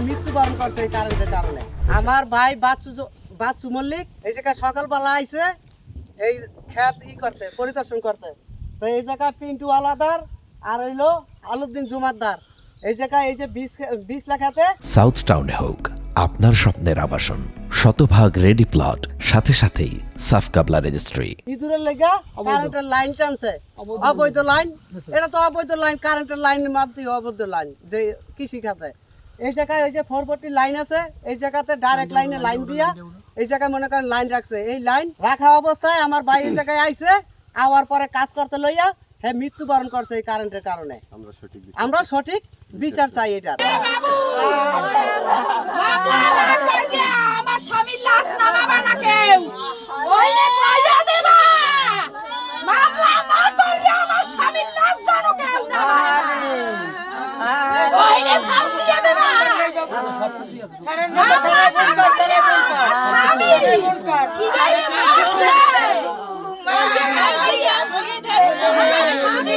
মৃত্যুবরণ করছে এই কারেন্টের কারণে। আমার ভাই বাচ্চু মল্লিক এই জায়গায় সকালবেলা আইছে এই খেত করতে পরিদর্শন করতে। তো এই জায়গায় পিন্টু আলাদার আর হইলো আলুদ্দিন জুমারদার এই জায়গায় এই যে 20 লাখ হাতে। সাউথ টাউনে হোক আপনার স্বপ্নের আবাসন, শতভাগ রেডি প্লট, সাথে সাথেই সাফ কাবলা রেজিস্ট্রি। ইঁদুরের লেগা কারেন্টের লাইন টানছে, অবৈধ লাইন। এটা তো অবৈধ লাইন, কারেন্টের লাইনের মাধ্যমে অবৈধ লাইন যে কৃষি খাতে। এই জায়গায় ওই যে 440 লাইন আছে, এই জায়গাতে ডাইরেক্ট লাইনে লাইন দিয়া এই জায়গায় মনে করেন লাইন রাখছে। এই লাইন রাখা অবস্থায় আমার ভাই এই জায়গায় আইছে, আওয়ার পরে কাজ করতে লইয়া মৃত্যুবরণ করছে এই কারেন্টের কারণে। আমরা সঠিক বিচার চাই এটা। আমার স্বামীর লাশ নামাবা না কেউ, ওইনে কইয়া দেবা মামলা না করলে আমার স্বামীর লাশ জানো কেউ না, ওইনে সাউ দিয়ে দেবা। স্বামী কি গাড়ি মারছে, স্বামী